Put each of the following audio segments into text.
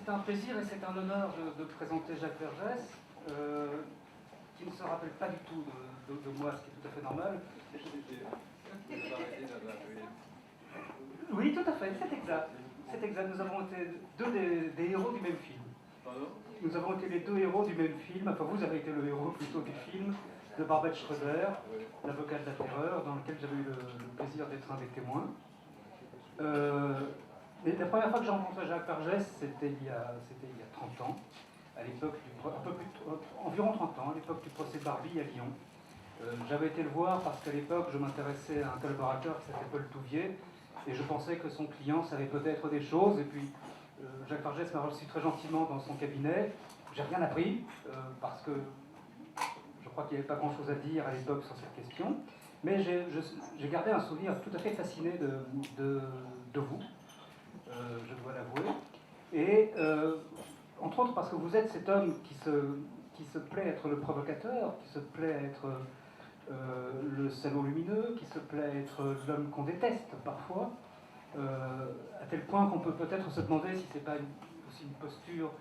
un plaisir et c'est un honneur de présenter Jacques Vergès, qui ne se rappelle pas du tout de moi, ce qui est tout à fait normal. Oui, tout à fait, c'est exact. C'est exact. Nous avons été deux des héros du même film. Pardon? Nous avons été les deux héros du même film. Enfin, vous avez été le héros plutôt du film de Barbet Schroeder, l'avocat de la terreur, dans lequel j'avais eu le plaisir d'être un des témoins. Mais la première fois que j'ai rencontré Jacques Vergès, c'était il y a 30 ans, à l'époque environ 30 ans, à l'époque du procès Barbie à Lyon. J'avais été le voir parce qu'à l'époque, je m'intéressais à un collaborateur qui s'appelait Paul Touvier, et je pensais que son client savait peut-être des choses, et puis Jacques Vergès m'a reçu très gentiment dans son cabinet. J'ai rien appris, parce que je crois qu'il n'y avait pas grand-chose à dire à l'époque sur cette question, mais j'ai gardé un souvenir tout à fait fasciné de vous, je dois l'avouer, et entre autres parce que vous êtes cet homme qui se plaît être le provocateur, qui se plaît être le salaud lumineux, qui se plaît être l'homme qu'on déteste parfois, à tel point qu'on peut peut-être se demander si c'est pas aussi une posture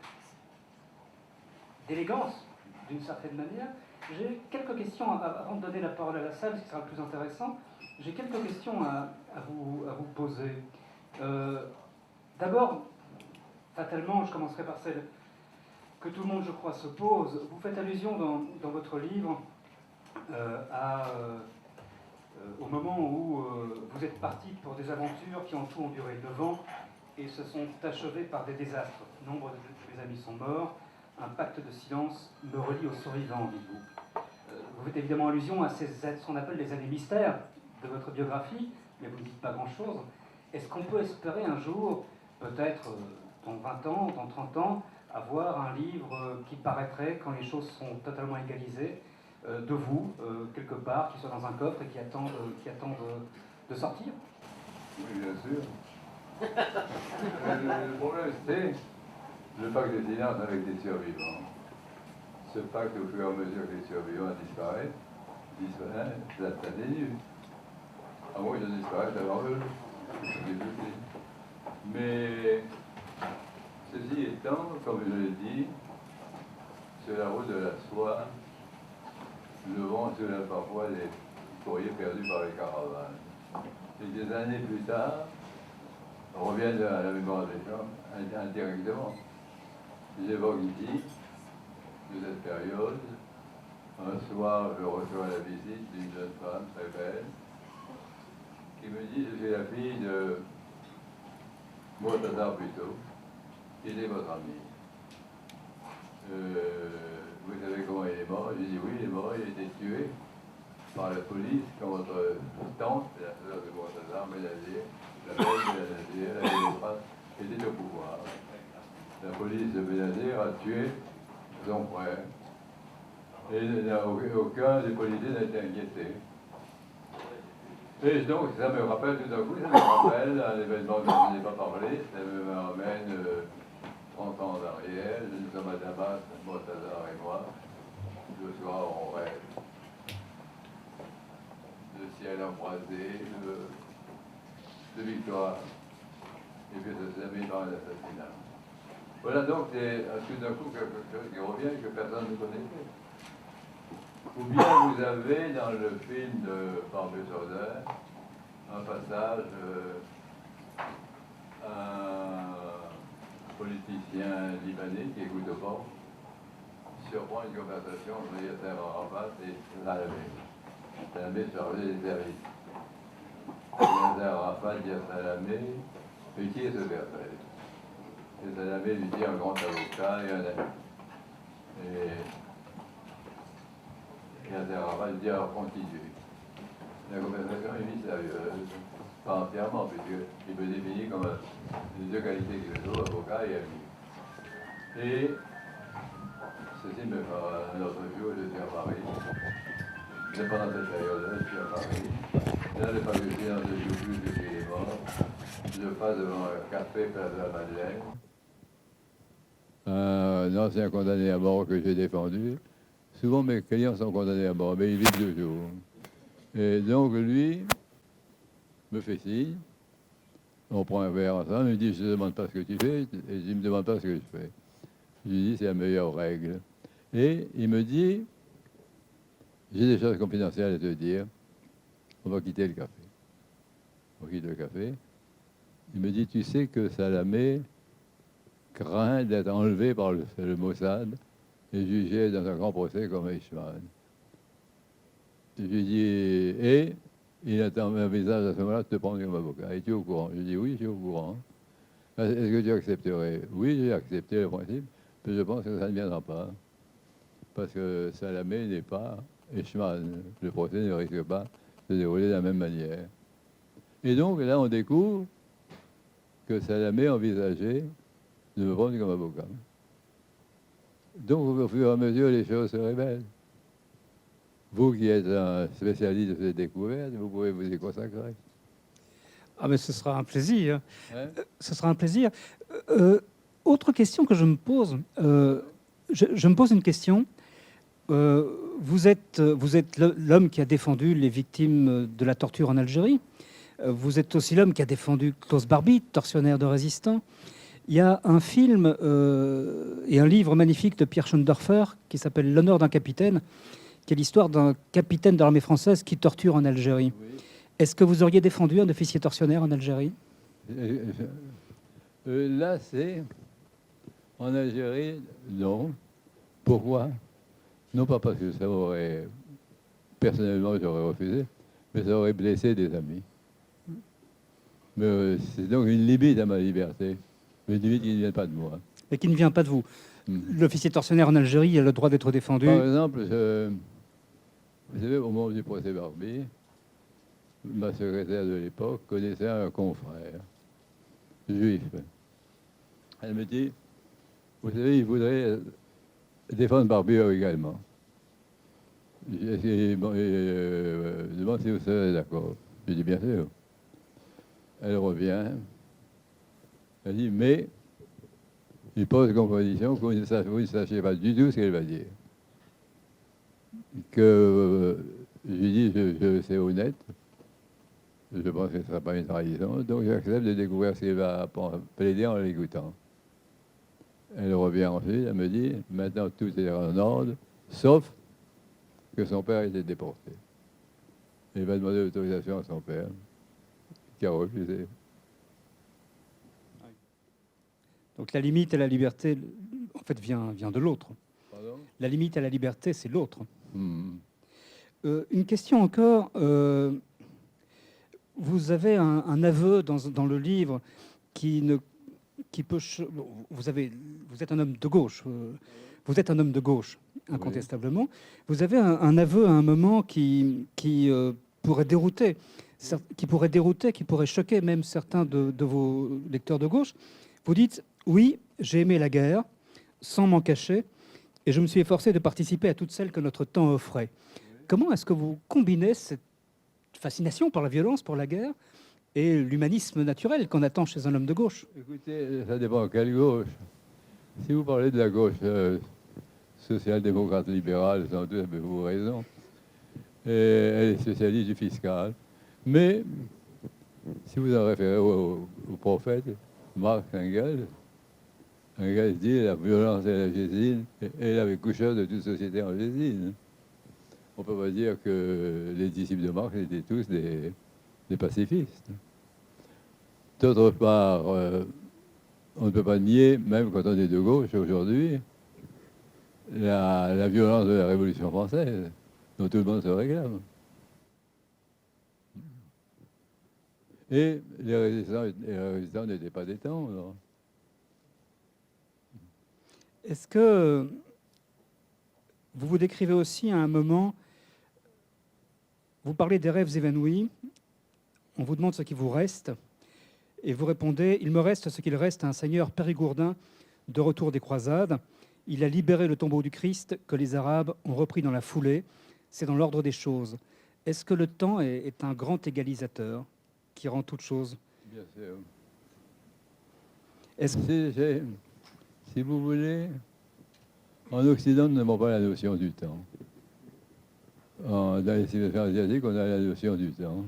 d'élégance, d'une certaine manière. J'ai quelques questions, avant de donner la parole à la salle, ce qui sera le plus intéressant, j'ai quelques questions à vous poser. D'abord, fatalement, je commencerai par celle que tout le monde, je crois, se pose. Vous faites allusion dans votre livre au moment où vous êtes parti pour des aventures qui en tout ont duré 9 ans et se sont achevées par des désastres. Nombre de mes amis sont morts. Un pacte de silence me relie aux survivants, dites-vous. Vous faites évidemment allusion à ce qu'on appelle les années mystères de votre biographie, mais vous ne dites pas grand-chose. Est-ce qu'on peut espérer un jour, peut-être dans 20 ans, dans 30 ans, avoir un livre qui paraîtrait, quand les choses sont totalement égalisées, de vous, quelque part, qui soit dans un coffre et qui attend de sortir? Oui, bien sûr. Le problème, c'est le pacte de silence avec des survivants. Ce pacte, au fur et à mesure que les survivants disparaissent, ça dénue. À moins qu'ils disparaissent avant eux. Mais, ceci étant, comme je l'ai dit, sur la route de la soie, le vent soulève parfois les courriers perdus par les caravanes. Et des années plus tard, reviennent à la mémoire des gens indirectement. J'évoque ici, de cette période, un soir, je reçois la visite d'une jeune femme très belle qui me dit: je suis la fille de Mortadar plutôt, il est votre ami. Vous savez comment il est mort? J'ai dit oui, il est mort, il a été tué par la police quand votre tante, la sœur de Mortadar, Ménadier, la belle Ménadier, la démocrate, était au pouvoir. La police de Ménadier a tué son frère. Et aucun des policiers n'a été inquiété. Et donc, ça me rappelle tout à coup, ça me rappelle un événement dont je n'ai pas parlé, ça me ramène 30 ans en arrière, nous sommes à Damas, Mortadar et moi. Le soir, on rêve. Le ciel embrasé, de victoire. Et puis ça s'est mis par un assassinat. Voilà donc tout d'un coup quelque chose qui revient que personne ne connaissait. Ou bien vous avez dans le film de Barbet Schroeder un passage, un politicien libanais qui écoute au port surprend une conversation entre Yasser Arafat et Salamé. Salamé chargé des services. Yasser Arafat dit à Salamé: mais qui est ce Vergès? Et Salamé lui dit: un grand avocat et un ami. Et Yasser Arafat dit: alors continue. La conversation est mystérieuse, pas entièrement, puisqu'il me définit comme les deux qualités qu'il faut, avocat et ami. Et ceci me fera un autre jour, je suis à Paris. Mais pendant cette période-là, je suis à Paris. Là, le pas que je suis dans ce jour plus que il est mort. Je passe devant un café place de la Madeleine. Un ancien condamné à mort que j'ai défendu. Souvent mes clients sont condamnés à mort, mais ils vivent toujours. Et donc lui me fait signe On prend un verre ensemble, il me dit, je ne te demande pas ce que tu fais, et il ne me demande pas ce que je fais. Je lui dis, c'est la meilleure règle. Et il me dit, j'ai des choses confidentielles à te dire, on va quitter le café. On quitte le café. Il me dit, tu sais que Salamé craint d'être enlevé par le Mossad et jugé dans un grand procès comme Eichmann. Je lui dis, et il attend un visage à ce moment-là de te prendre comme avocat. Es-tu au courant? Je lui dis, oui, je suis au courant. Est-ce que tu accepterais? Oui, j'ai accepté le principe, mais je pense que ça ne viendra pas. Parce que Salamé n'est pas Eichmann. Le procès ne risque pas de se dérouler de la même manière. Et donc, là, on découvre que Salamé envisageait de me prendre comme avocat. Donc, au fur et à mesure, les choses se révèlent. Vous qui êtes un spécialiste de ces découvertes, vous pouvez vous y consacrer. Ah, mais ce sera un plaisir. Hein? Ce sera un plaisir. Autre question que je me pose, je me pose une question. Vous êtes l'homme qui a défendu les victimes de la torture en Algérie. Vous êtes aussi l'homme qui a défendu Klaus Barbie, tortionnaire de résistants. Il y a un film et un livre magnifique de Pierre Schoendorfer qui s'appelle L'honneur d'un capitaine, qui est l'histoire d'un capitaine de l'armée française qui torture en Algérie. Oui. Est-ce que vous auriez défendu un officier tortionnaire en Algérie? Là, c'est en Algérie, non. Pourquoi? Non pas parce que ça aurait, personnellement, j'aurais refusé, mais ça aurait blessé des amis. Mais c'est donc une limite à ma liberté, une limite qui ne vient pas de moi. Et qui ne vient pas de vous. L'officier tortionnaire en Algérie a le droit d'être défendu. Par exemple, vous savez, au moment du procès Barbie, ma secrétaire de l'époque connaissait un confrère juif. Elle me dit, vous savez, il voudrait défendre Barbie également. Je demande si vous serez d'accord. Je dis bien sûr. Elle revient. Elle dit, mais il pose comme condition que vous ne sachiez pas du tout ce qu'elle va dire. Que je lui dis, c'est honnête. Je pense que ce ne sera pas une trahison. Donc j'accepte de découvrir ce qu'elle va plaider en l'écoutant. Elle revient ensuite, elle me dit, maintenant tout est en ordre, sauf que son père a été déporté. Il va demander l'autorisation à son père, qui a refusé. Donc la limite à la liberté, en fait, vient de l'autre. Pardon? La limite à la liberté, c'est l'autre. Mmh. Une question encore. Vous avez un aveu dans le livre qui peut... Vous êtes un homme de gauche. Vous êtes un homme de gauche, incontestablement. Oui. Vous avez un aveu à un moment qui pourrait dérouter, qui pourrait choquer même certains de vos lecteurs de gauche. Vous dites, oui, j'ai aimé la guerre, sans m'en cacher, et je me suis efforcé de participer à toutes celles que notre temps offrait. Oui. Comment est-ce que vous combinez cette fascination par la violence, pour la guerre, et l'humanisme naturel qu'on attend chez un homme de gauche? Écoutez, ça dépend de quelle gauche. Si vous parlez de la gauche social-démocrate libérale, sans doute avez-vous raison. Et elle est socialiste du fiscal. Mais si vous en référez au prophète, Marx Engels dit la violence et la gésine est la coucheuse de toute société en gésine. On ne peut pas dire que les disciples de Marx étaient tous des pacifistes. D'autre part, on ne peut pas nier, même quand on est de gauche aujourd'hui, la violence de la Révolution française, dont tout le monde se réclame. Et les résistants n'étaient pas des tendres. Est-ce que vous vous décrivez aussi à un moment, vous parlez des rêves évanouis, on vous demande ce qui vous reste, et vous répondez, il me reste ce qu'il reste à un seigneur périgourdin de retour des croisades. Il a libéré le tombeau du Christ que les Arabes ont repris dans la foulée. C'est dans l'ordre des choses. Est-ce que le temps est un grand égalisateur qui rend toute chose? Bien sûr. Si vous voulez, en Occident, nous n'avons pas la notion du temps. Dans les civilisations asiatiques, on a la notion du temps.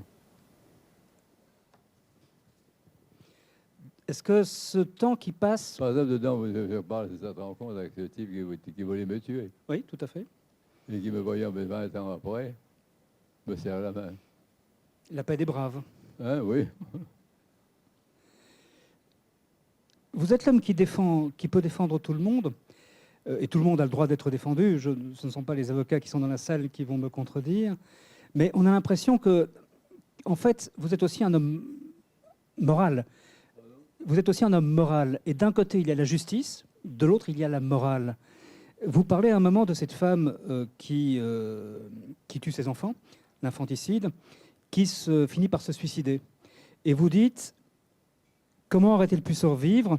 Est-ce que ce temps qui passe... Par exemple, dedans, je parle de cette rencontre avec ce type qui voulait me tuer Oui, tout à fait. et qui me voyant 20 ans après, me serre la main. La paix des braves. Hein, oui. Vous êtes l'homme qui peut défendre tout le monde, et tout le monde a le droit d'être défendu. Ce ne sont pas les avocats qui sont dans la salle qui vont me contredire. Mais on a l'impression que, en fait, vous êtes aussi un homme moral. Vous êtes aussi un homme moral. Et d'un côté, il y a la justice, de l'autre, il y a la morale. Vous parlez à un moment de cette femme qui tue ses enfants, l'infanticide, qui finit par se suicider. Et vous dites, comment aurait-elle pu survivre?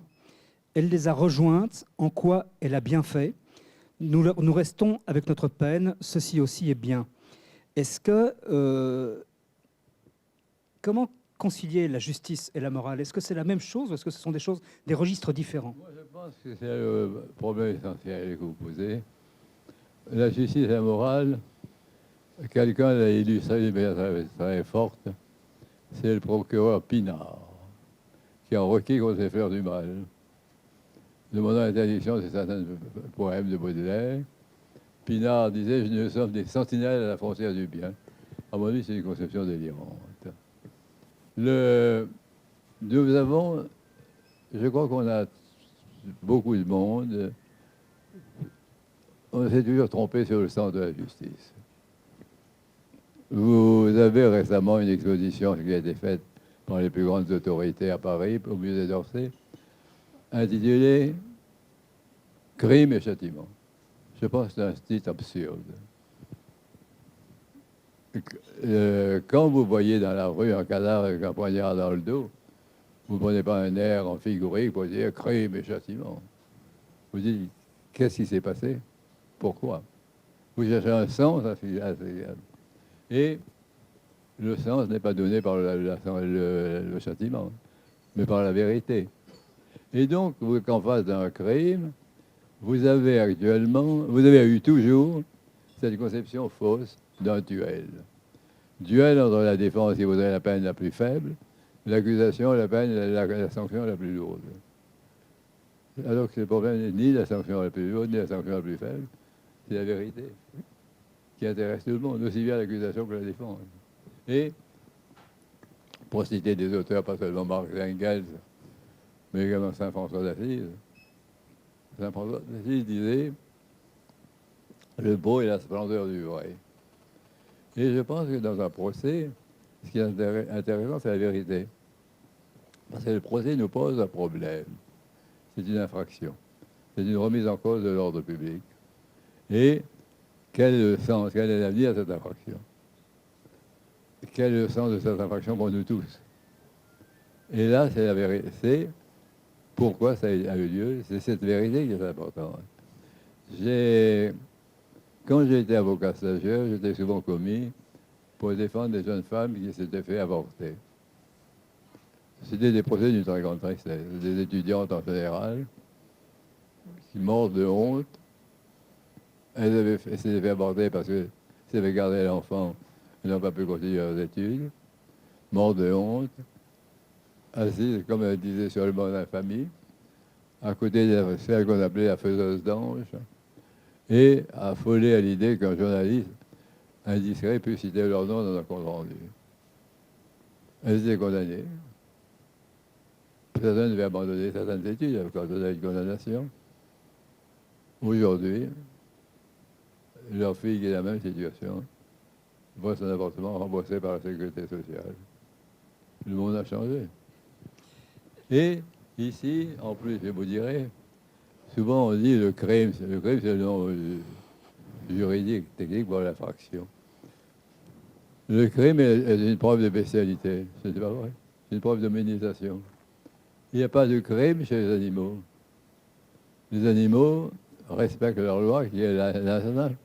Elle les a rejointes. En quoi elle a bien fait? Nous restons avec notre peine. Ceci aussi est bien. Est-ce que... comment concilier la justice et la morale? Est-ce que c'est la même chose ou est-ce que ce sont des registres différents? Moi, je pense que c'est le problème essentiel que vous posez. La justice et la morale, quelqu'un l'a illustré de manière très, très forte, c'est le procureur Pinard, qui a requis qu'on sait faire du mal, demandant l'interdiction de certains poèmes de Baudelaire. Pinard disait « Je ne sommes des sentinelles à la frontière du bien ». À mon avis, c'est une conception délirante. Nous avons, je crois qu'on a beaucoup de monde, on s'est toujours trompé sur le sens de la justice. Vous avez récemment une exposition qui a été faite par les plus grandes autorités à Paris, au musée d'Orsay, intitulée « Crime et châtiment ». Je pense que c'est un titre absurde. Quand vous voyez dans la rue un cadavre avec un poignard dans le dos, vous ne prenez pas un air en figurique pour dire « crime et châtiment ». Vous dites « qu'est-ce qui s'est passé? Pourquoi ?» Vous cherchez un sens à ce. Et le sens n'est pas donné par le châtiment, mais par la vérité. Et donc, qu'en face d'un crime, vous avez eu toujours cette conception fausse d'un duel. Duel entre la défense qui voudrait la peine la plus faible, l'accusation, la sanction la plus lourde. Alors que le problème n'est ni la sanction la plus lourde, ni la sanction la plus faible, c'est la vérité qui intéresse tout le monde, aussi bien l'accusation que la défense. Et, pour citer des auteurs, pas seulement Marx et Engels, mais également Saint François d'Assise, Saint François d'Assise disait « Le beau est la splendeur du vrai ». Et je pense que dans un procès, ce qui est intéressant, c'est la vérité. Parce que le procès nous pose un problème. C'est une infraction. C'est une remise en cause de l'ordre public. Et quel est le sens, quel est l'avenir de cette infraction? Quel est le sens de cette infraction pour nous tous? Et là, c'est la vérité. C'est pourquoi ça a eu lieu. C'est cette vérité qui est importante. Quand j'ai été avocat stagiaire, j'étais souvent commis pour défendre des jeunes femmes qui s'étaient fait avorter. C'était des procès d'une très grande tristesse. Des étudiantes en général qui mortes de honte. Elles s'étaient fait avorter parce qu'elles avaient gardé l'enfant. Elles n'ont pas pu continuer leurs études. Mortes de honte. Assises, comme elle disait, sur le banc de la famille, à côté de celle qu'on appelait la faiseuse d'ange, et affolée à l'idée qu'un journaliste indiscret puisse citer leur nom dans un compte rendu. Elles étaient condamnées. Certaines devaient abandonner certaines études quand on a une condamnation. Aujourd'hui, leur fille qui est dans la même situation voit son avortement remboursé par la sécurité sociale. Le monde a changé. Et ici, en plus, je vous dirais, souvent on dit le crime c'est le nom juridique, technique pour l'infraction. Le crime est une preuve de bestialité, ce n'est pas vrai. C'est une preuve d'hominisation. Il n'y a pas de crime chez les animaux. Les animaux respectent leur loi qui est la nationale.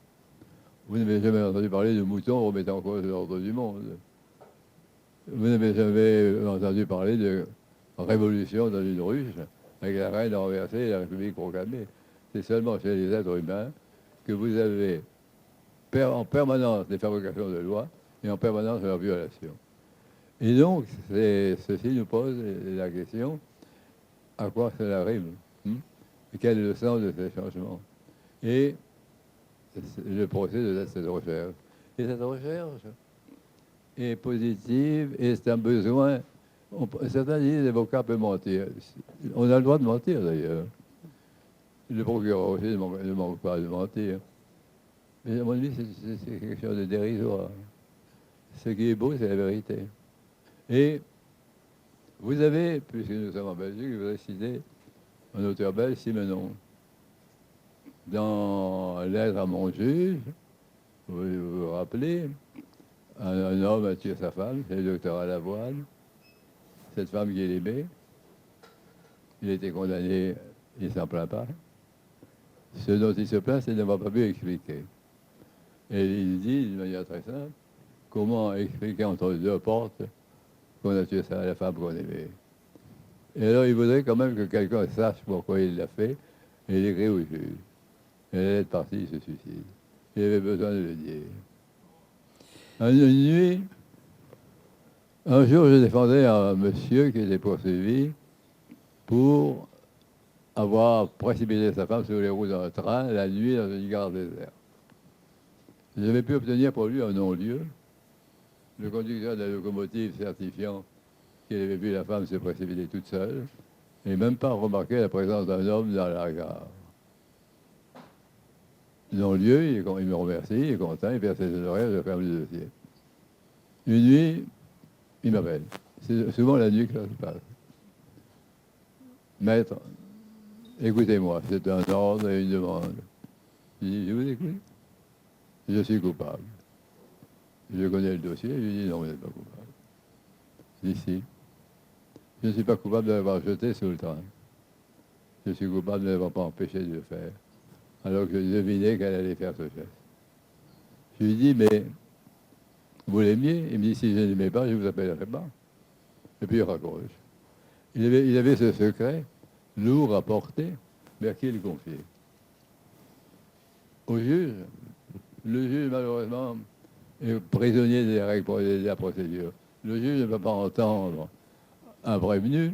Vous n'avez jamais entendu parler de moutons remettant en cause l'ordre du monde. Vous n'avez jamais entendu parler de révolution dans une ruche avec la reine renversée et la République proclamée. C'est seulement chez les êtres humains que vous avez en permanence des fabrications de lois et en permanence leur violation. Et donc, ceci nous pose la question, à quoi cela rime, et quel est le sens de ces changements. Et le procès de cette recherche. Et cette recherche est positive et c'est un besoin. Certains disent que l'avocat peut mentir. On a le droit de mentir d'ailleurs. Le procureur aussi ne manque pas de mentir. Mais à mon avis, c'est quelque chose de dérisoire. Ce qui est beau, c'est la vérité. Et vous avez, puisque nous sommes en Belgique, je voudrais citer un auteur belge, Simenon. Dans Lettre à mon juge, vous vous rappelez, un homme a tué sa femme, c'est le docteur à la voile. Cette femme qui l'aimait, il a été condamné, il ne s'en plaint pas. Ce dont il se plaint, c'est de n'avoir pas pu expliquer. Et il dit, d'une manière très simple, comment expliquer entre deux portes qu'on a tué la femme qu'on aimait. Et alors, il voudrait quand même que quelqu'un sache pourquoi il l'a fait, et il écrit au juge. Et la lettre partie, il se suicide. Il avait besoin de le dire. Une nuit, un jour, je défendais un monsieur qui était poursuivi pour avoir précipité sa femme sur les roues d'un train la nuit dans une gare déserte. J'avais pu obtenir pour lui un non-lieu, le conducteur de la locomotive certifiant qu'il avait vu la femme se précipiter toute seule, et même pas remarqué la présence d'un homme dans la gare. Non-lieu, il me remercie, il est content, il perd ses horaires, je ferme le dossier. Une nuit, il m'appelle. C'est souvent la nuit que ça se passe. Maître, écoutez-moi, c'est un ordre et une demande. Je dis, je vous écoute. Je suis coupable. Je connais le dossier, je lui dis, non, vous n'êtes pas coupable. Je dis, si. Je ne suis pas coupable de l'avoir jeté sous le train. Je suis coupable de ne l'avoir pas empêché de le faire, alors que je devinais qu'elle allait faire ce geste. Je lui dis, mais vous l'aimiez? Il me dit, si je ne l'aimais pas, je ne vous appellerais pas. Et puis il raccroche. Il avait ce secret lourd à porter, mais à qui le confier? Au juge. Le juge, malheureusement, est prisonnier des règles de la procédure. Le juge ne peut pas entendre un prévenu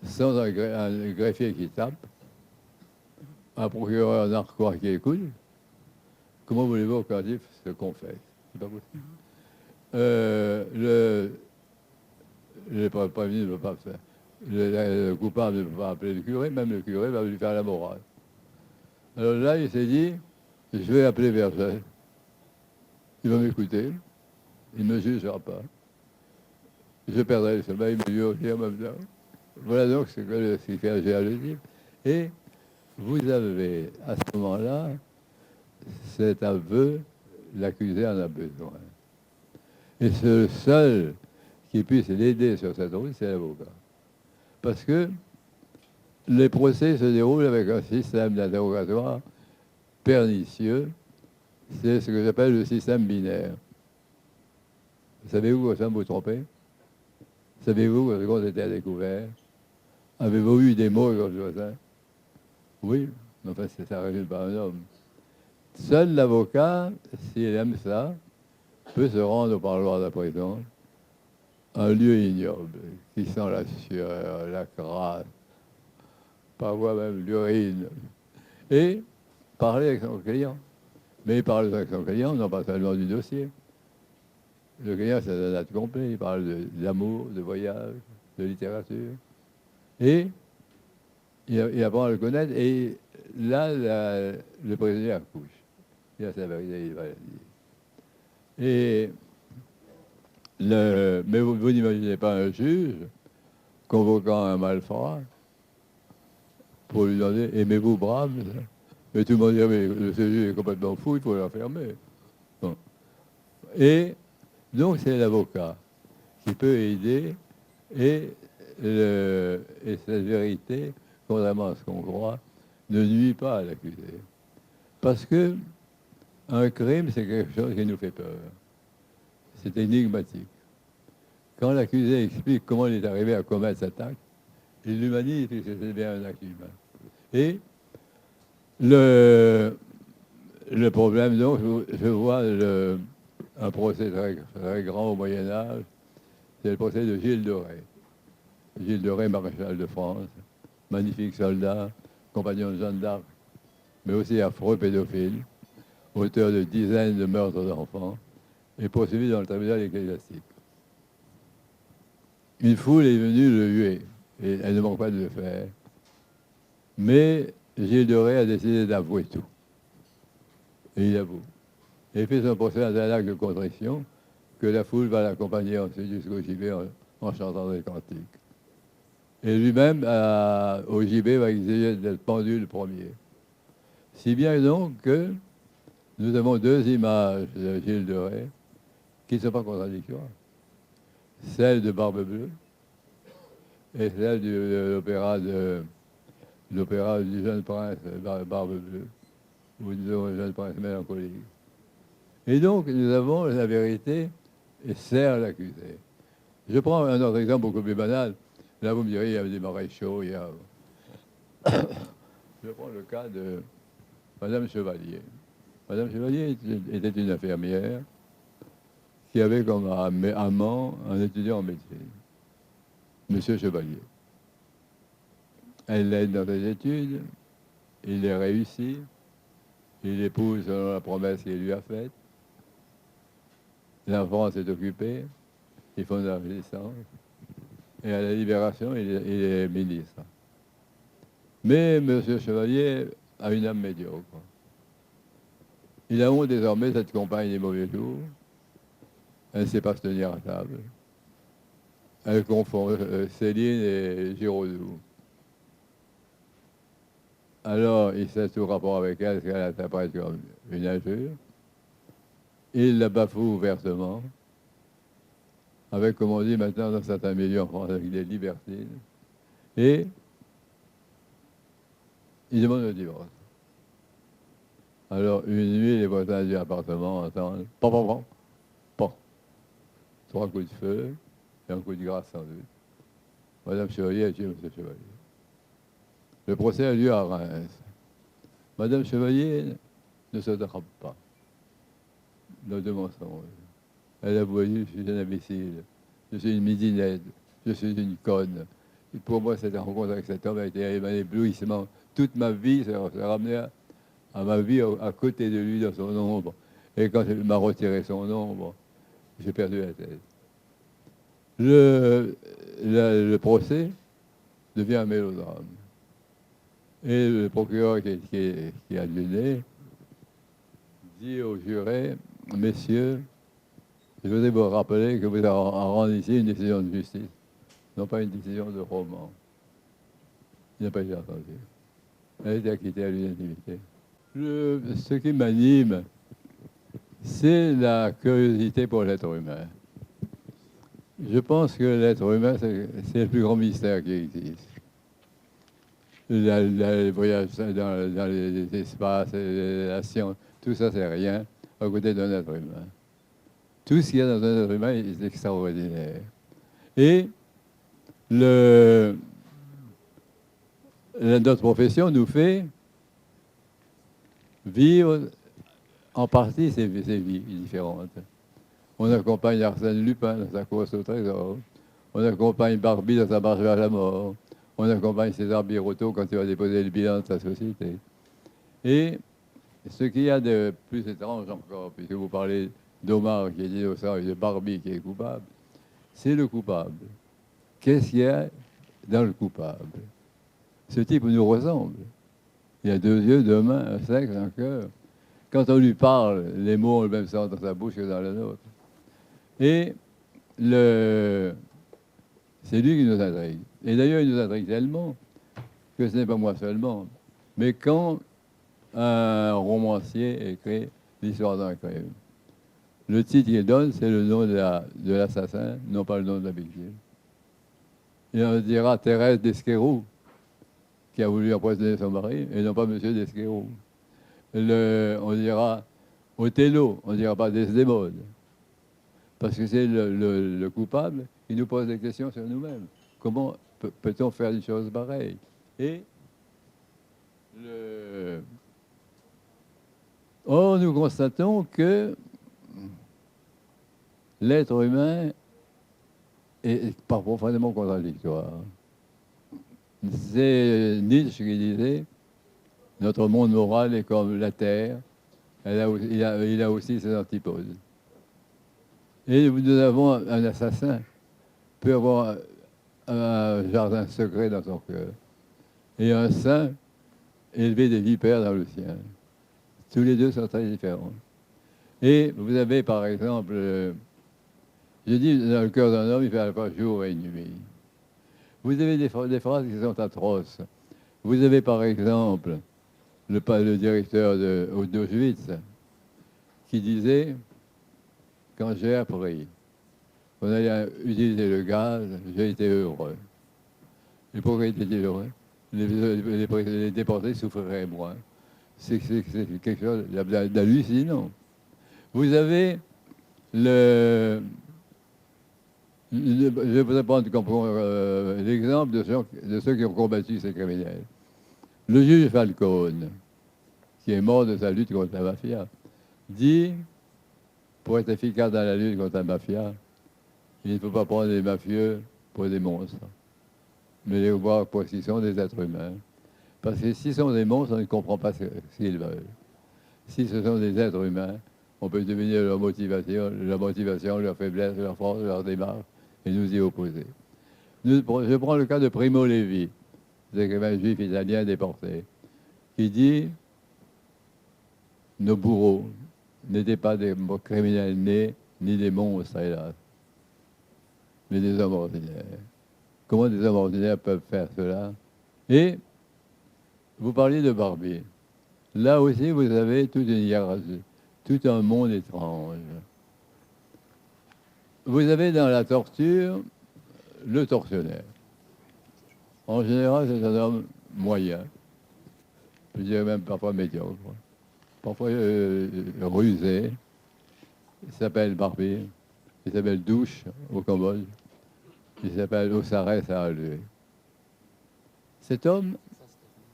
sans un greffier qui tape, un procureur narquois qui écoute. Comment voulez-vous qu'un livre se confesse? C'est pas possible. Le prévenu ne peut pas faire. Le coupable ne peut pas appeler le curé, même le curé va lui faire la morale. Alors là, il s'est dit, je vais appeler Vergès. Il va m'écouter, il ne me jugera pas. Je perdrai le sommeil, mais lui aussi en même temps. Voilà donc ce que j'ai à le dire. Et vous avez, à ce moment-là, cet aveu, l'accusé en a besoin. Et ce seul qui puisse l'aider sur cette route, c'est l'avocat. Parce que les procès se déroulent avec un système d'interrogatoire pernicieux. C'est ce que j'appelle le système binaire. Savez-vous quand vous vous trompez? Savez-vous quand le compte était à découvert? Avez-vous eu des mots comme voisin? Oui, mais enfin, ça ne résulte pas un homme. Seul l'avocat, s'il aime ça, peut se rendre au parloir de la prison, un lieu ignoble, qui sent la sueur, la crasse, parfois même l'urine, et parler avec son client. Mais il parle avec son client, non pas seulement du dossier. Le client, c'est un acte complet. Il parle d'amour, de voyage, de littérature. Et il apprend à le connaître. Et là, le prisonnier accouche. Il a sa vérité, il va la dire. Mais vous n'imaginez pas un juge convoquant un malfrat pour lui demander « Aimez-vous Brahms ?» Mais tout le monde dit « Mais ce juge est complètement fou, il faut l'enfermer. » Bon. Et donc c'est l'avocat qui peut aider et cette vérité, contrairement à ce qu'on croit, ne nuit pas à l'accusé. Parce que un crime, c'est quelque chose qui nous fait peur. C'est énigmatique. Quand l'accusé explique comment il est arrivé à commettre cet acte, il l'humanise puisque c'est bien un acte humain. Et le problème, donc, je vois un procès très, très grand au Moyen-Âge, c'est le procès de Gilles de Rais. Gilles de Rais, maréchal de France, magnifique soldat, compagnon de Jeanne d'Arc, mais aussi affreux pédophile, auteur de dizaines de meurtres d'enfants, et poursuivi dans le tribunal ecclésiastique. Une foule est venue le huer, et elle ne manque pas de le faire. Mais Gilles de Rais a décidé d'avouer tout. Et il avoue. Et il fait son procès dans un acte de contrition que la foule va l'accompagner ensuite jusqu'au gibet en chantant des cantiques. Et lui-même, au gibet, va exiger d'être pendu le premier. Si bien donc que nous avons deux images de Gilles de Rais qui ne sont pas contradictoires. Celle de Barbe Bleue et celle de l'opéra du jeune prince Barbe Bleue, ou disons le jeune prince mélancolique. Et donc, nous avons la vérité et sert l'accusé. Je prends un autre exemple beaucoup plus banal. Là, vous me direz, il y a des maréchaux, il y a... Je prends le cas de Madame Chevalier. Madame Chevalier était une infirmière qui avait comme amant un étudiant en médecine, Monsieur Chevalier. Elle l'aide dans ses études, il les réussit, il l'épouse selon la promesse qu'il lui a faite. L'enfant s'est occupé, ils font de la résistance, et à la Libération, il est ministre. Mais M. Chevalier a une âme médiocre. Il a honte désormais cette compagne des mauvais jours. Elle ne sait pas se tenir à table. Elle confond Céline et Giraudoux. Alors, il cesse tout rapport avec elle, parce qu'elle interprète comme une injure. Il la bafoue ouvertement, avec, comme on dit maintenant dans certains milieux en France, avec des libertines. Et il demande le divorce. Alors, une nuit, les voisins du appartement entendent « pom, pom, pom, pom ». 3 coups de feu et un coup de grâce sans doute. Madame Chevalier a tué M. Chevalier. Le procès a lieu à Reims. Madame Chevalier ne se drape pas de mensonges. Elle a voulu, je suis un imbécile, je suis une midinette, je suis une conne. Et pour moi, cette rencontre avec cet homme a été un éblouissement. Toute ma vie s'est ramenée à ma vie à côté de lui dans son ombre. Et quand il m'a retiré son ombre, j'ai perdu la tête. Le procès devient un mélodrame. Et le procureur qui a donné dit aux jurés, messieurs, je voudrais vous rappeler que vous avez rendu ici une décision de justice, non pas une décision de roman. Il n'a pas été entendu. Elle a été acquittée à l'unanimité. Ce qui m'anime, c'est la curiosité pour l'être humain. Je pense que l'être humain, c'est le plus grand mystère qui existe. Le voyage dans les espaces, la science, tout ça, c'est rien à côté d'un être humain. Tout ce qu'il y a dans un être humain est extraordinaire. Et notre profession nous fait vivre en partie ces vies différentes. On accompagne Arsène Lupin dans sa course au trésor. On accompagne Barbie dans sa marche vers la mort. On accompagne César Birotteau quand il va déposer le bilan de sa société. Et ce qu'il y a de plus étrange encore, puisque vous parlez d'Omar qui est innocent et de Barbie qui est coupable, c'est le coupable. Qu'est-ce qu'il y a dans le coupable? Ce type nous ressemble. Il a 2 yeux, 2 mains, un sexe, un cœur. Quand on lui parle, les mots ont le même sens dans sa bouche que dans la nôtre. Et c'est lui qui nous intrigue. Et d'ailleurs, il nous intrigue tellement que ce n'est pas moi seulement. Mais quand un romancier écrit l'histoire d'un crime, le titre qu'il donne, c'est le nom de l'assassin, non pas le nom de la victime. Et on dira Thérèse d'Esquerroux, qui a voulu empoisonner son mari, et non pas Monsieur d'Esquerroux. On dira Othello, on ne dira pas Desdémone. Parce que c'est le coupable qui nous pose des questions sur nous-mêmes. Comment peut-on faire une chose pareille? Et or, nous constatons que l'être humain est pas profondément contradictoire. C'est Nietzsche qui disait « Notre monde moral est comme la Terre, il a aussi ses antipodes. » Et nous avons un assassin peut avoir un jardin secret dans son cœur et un saint élever des vipères dans le sien. Tous les deux sont très différents. Et vous avez par exemple, je dis dans le cœur d'un homme, il fait à la fois jour et nuit. Vous avez des phrases qui sont atroces. Vous avez par exemple le directeur d'Auschwitz qui disait, quand j'ai appris qu'on allait utiliser le gaz, j'ai été heureux. Et pourquoi était-il heureux? Les déportés souffriraient moins. C'est quelque chose d'hallucinant. Vous avez je voudrais prendre l'exemple de ceux qui ont combattu ces criminels. Le juge Falcone, qui est mort de sa lutte contre la mafia, dit, pour être efficace dans la lutte contre la mafia, il ne faut pas prendre les mafieux pour des monstres, mais les voir pour ce qu'ils sont des êtres humains. Parce que s'ils sont des monstres, on ne comprend pas ce qu'ils veulent. Si ce sont des êtres humains, on peut deviner leur motivation, leur faiblesse, leur force, leur démarche, et nous y opposer. Je prends le cas de Primo Levi, l'écrivain juif italien déporté, qui dit « Nos bourreaux n'étaient pas des criminels nés, ni des monstres, hélas, mais des hommes ordinaires. » Comment des hommes ordinaires peuvent faire cela? Et vous parliez de Barbie. Là aussi, vous avez toute une hiérarchie, tout un monde étrange. Vous avez dans la torture le tortionnaire. En général, c'est un homme moyen, je dirais même parfois médiocre, parfois rusé. Il s'appelle Barbie, il s'appelle Douche au Cambodge, il s'appelle Osarès à Alger. Cet homme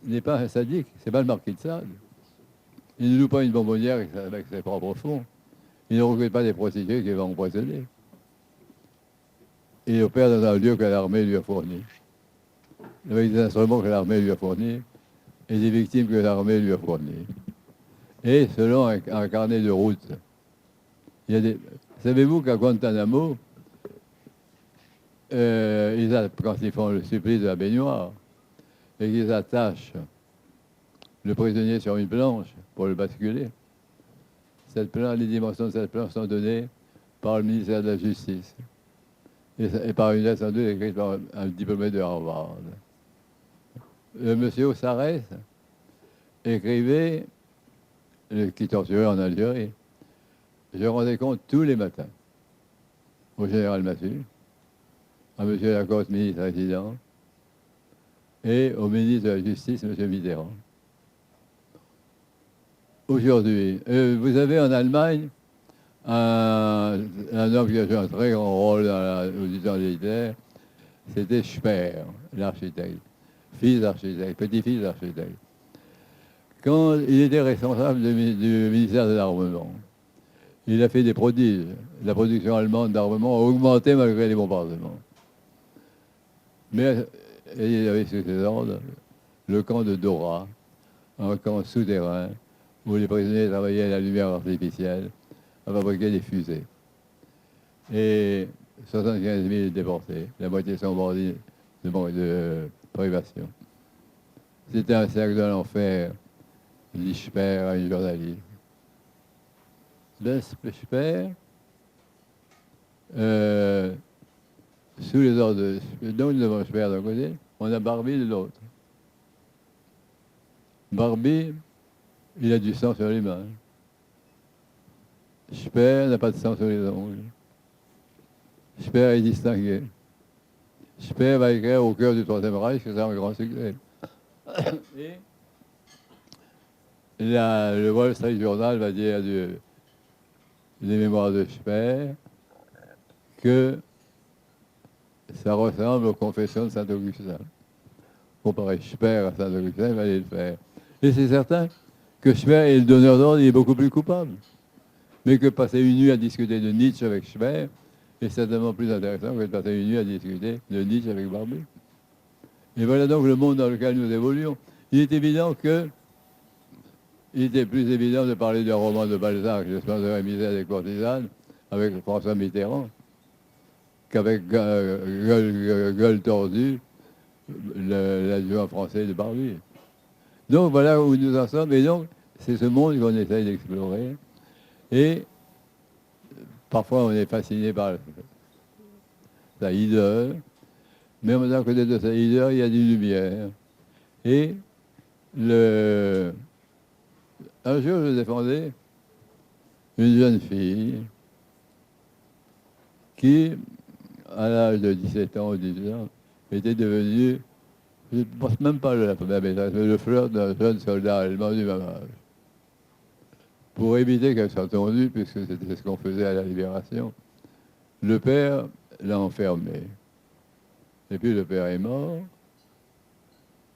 n'est pas un sadique, c'est pas le marquis de Sade. Il ne loue pas une bonbonnière avec ses propres fonds. Il ne recrute pas des prostituées qu'il va empoisonner. Il opère dans un lieu que l'armée lui a fourni, avec des instruments que l'armée lui a fournis et des victimes que l'armée lui a fournies. Et selon un carnet de route, savez-vous qu'à Guantanamo, quand ils font le supplice de la baignoire, et qu'ils attachent le prisonnier sur une planche pour le basculer, les dimensions de cette planche sont données par le ministère de la Justice et par une lettre sans doute écrite par un diplômé de Harvard. Le monsieur Osarès écrivait, qui torturait en Algérie, je rendais compte tous les matins au général Massu, à M. Lacoste, ministre résident, et au ministre de la Justice, M. Mitterrand. Aujourd'hui, vous avez en Allemagne un homme qui a joué un très grand rôle au temps militaire, c'était Speer, l'architecte, fils d'architecte, petit-fils d'architecte. Quand il était responsable du ministère de l'Armement, il a fait des prodiges. La production allemande d'armement a augmenté malgré les bombardements. Mais il avait sous ses ordres le camp de Dora, un camp souterrain où les prisonniers travaillaient à la lumière artificielle à fabriquer des fusées. Et 75 000 déportés, la moitié sont morts de privation. C'était un cercle de l'enfer, dit Speer à une journaliste. Speer, sous les ordres de... Donc, nous avons Speer d'un côté, on a Barbie de l'autre. Barbie, il a du sang sur les mains. Speer n'a pas de sang sur les ongles. Speer est distingué. Speer va écrire au cœur du Troisième Reich, que c'est un grand succès. Et le Wall Street Journal va dire des mémoires de Speer que ça ressemble aux confessions de Saint-Augustin. Comparer Speer à Saint-Augustin, il fallait le faire. Et c'est certain que Speer est le donneur d'ordre, il est beaucoup plus coupable. Mais que passer une nuit à discuter de Nietzsche avec Speer, est certainement plus intéressant que de passer une nuit à discuter de Nietzsche avec Barbie. Et voilà donc le monde dans lequel nous évoluons. Il est évident que il était plus évident de parler d'un roman de Balzac, Le splendeur et misère des courtisanes, avec François Mitterrand, qu'avec Gueule tordue, l'adjoint français de Barbie. Donc voilà où nous en sommes. Et donc, c'est ce monde qu'on essaye d'explorer. Et parfois, on est fasciné par sa idole. Mais en même temps, à côté de sa idole, il y a du lumière. Et un jour, je défendais une jeune fille qui, à l'âge de 17 ans ou 18 ans, était devenue, je ne pense même pas la première maîtresse, mais le flirt d'un jeune soldat allemand du même âge. Pour éviter qu'elle soit tendue, puisque c'était ce qu'on faisait à la Libération, le père l'a enfermée. Et puis le père est mort,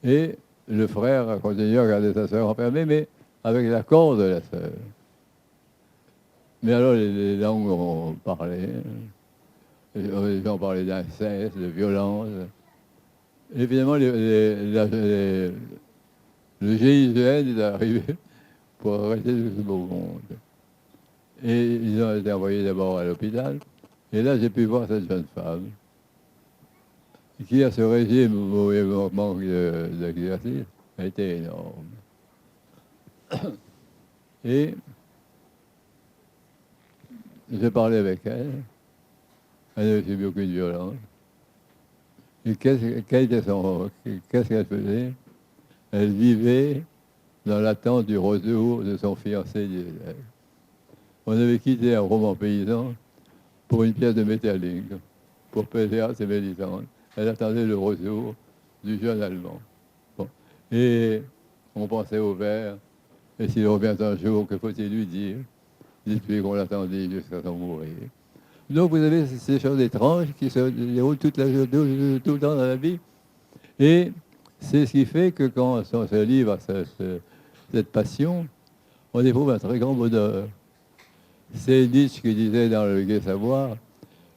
et le frère a continué à garder sa sœur enfermée, mais avec l'accord de la sœur. Mais alors les langues ont parlé, les gens parlaient d'inceste, de violence. Et finalement, le GIGN est arrivé pour arrêter tout ce beau monde. Et ils ont été envoyés d'abord à l'hôpital. Et là, j'ai pu voir cette jeune femme qui, à ce régime où il y avait un manque d'exercice, a été énorme. Et j'ai parlé avec elle. Elle n'avait subi aucune violence. Et qu'est-ce qu'elle faisait? Elle vivait dans l'attente du retour de son fiancé d'Israël. On avait quitté un roman paysan pour une pièce de Metterling, pour Péléas et Mélisande. Elle attendait le retour du jeune Allemand. Bon. Et on pensait au père, et s'il revient un jour, que faut-il lui dire? Dites-lui qu'on l'attendait jusqu'à son mourir. Donc vous avez ces choses étranges qui se déroulent tout le temps dans la vie. Et c'est ce qui fait que quand on se livre à cette passion, on éprouve un très grand bonheur. C'est Nietzsche qui disait dans Le Gai Savoir,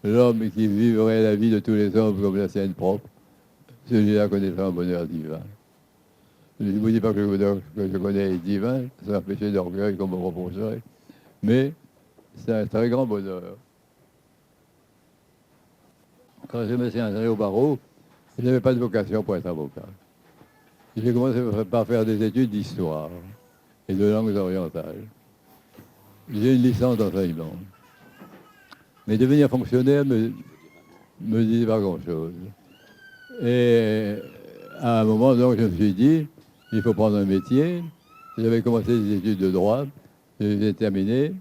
l'homme qui vivrait la vie de tous les hommes comme la sienne propre, celui-là connaîtra un bonheur divin. Je ne vous dis pas que le bonheur que je connais est divin, c'est un péché d'orgueil qu'on me reprocherait, mais c'est un très grand bonheur. Quand je me suis inscrit au barreau, je n'avais pas de vocation pour être avocat. J'ai commencé par faire des études d'histoire et de langues orientales. J'ai une licence d'enseignement. Mais devenir fonctionnaire me disait pas grand-chose. Et à un moment, donc, je me suis dit, il faut prendre un métier. J'avais commencé des études de droit, je les ai terminées.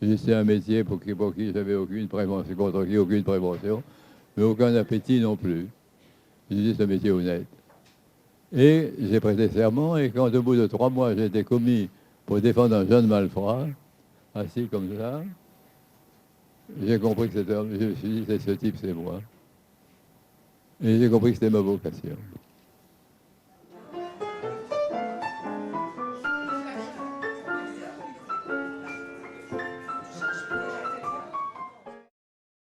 J'ai un métier pour qui j'avais aucune prévention, contre qui aucune prévention, mais aucun appétit non plus. J'ai dit, c'est un métier honnête. Et j'ai prêté serment, et quand au bout de 3 mois, j'ai été commis pour défendre un jeune malfrat, assis comme ça, j'ai compris que cet homme, je me suis dit, ce type, c'est moi. Et j'ai compris que c'était ma vocation.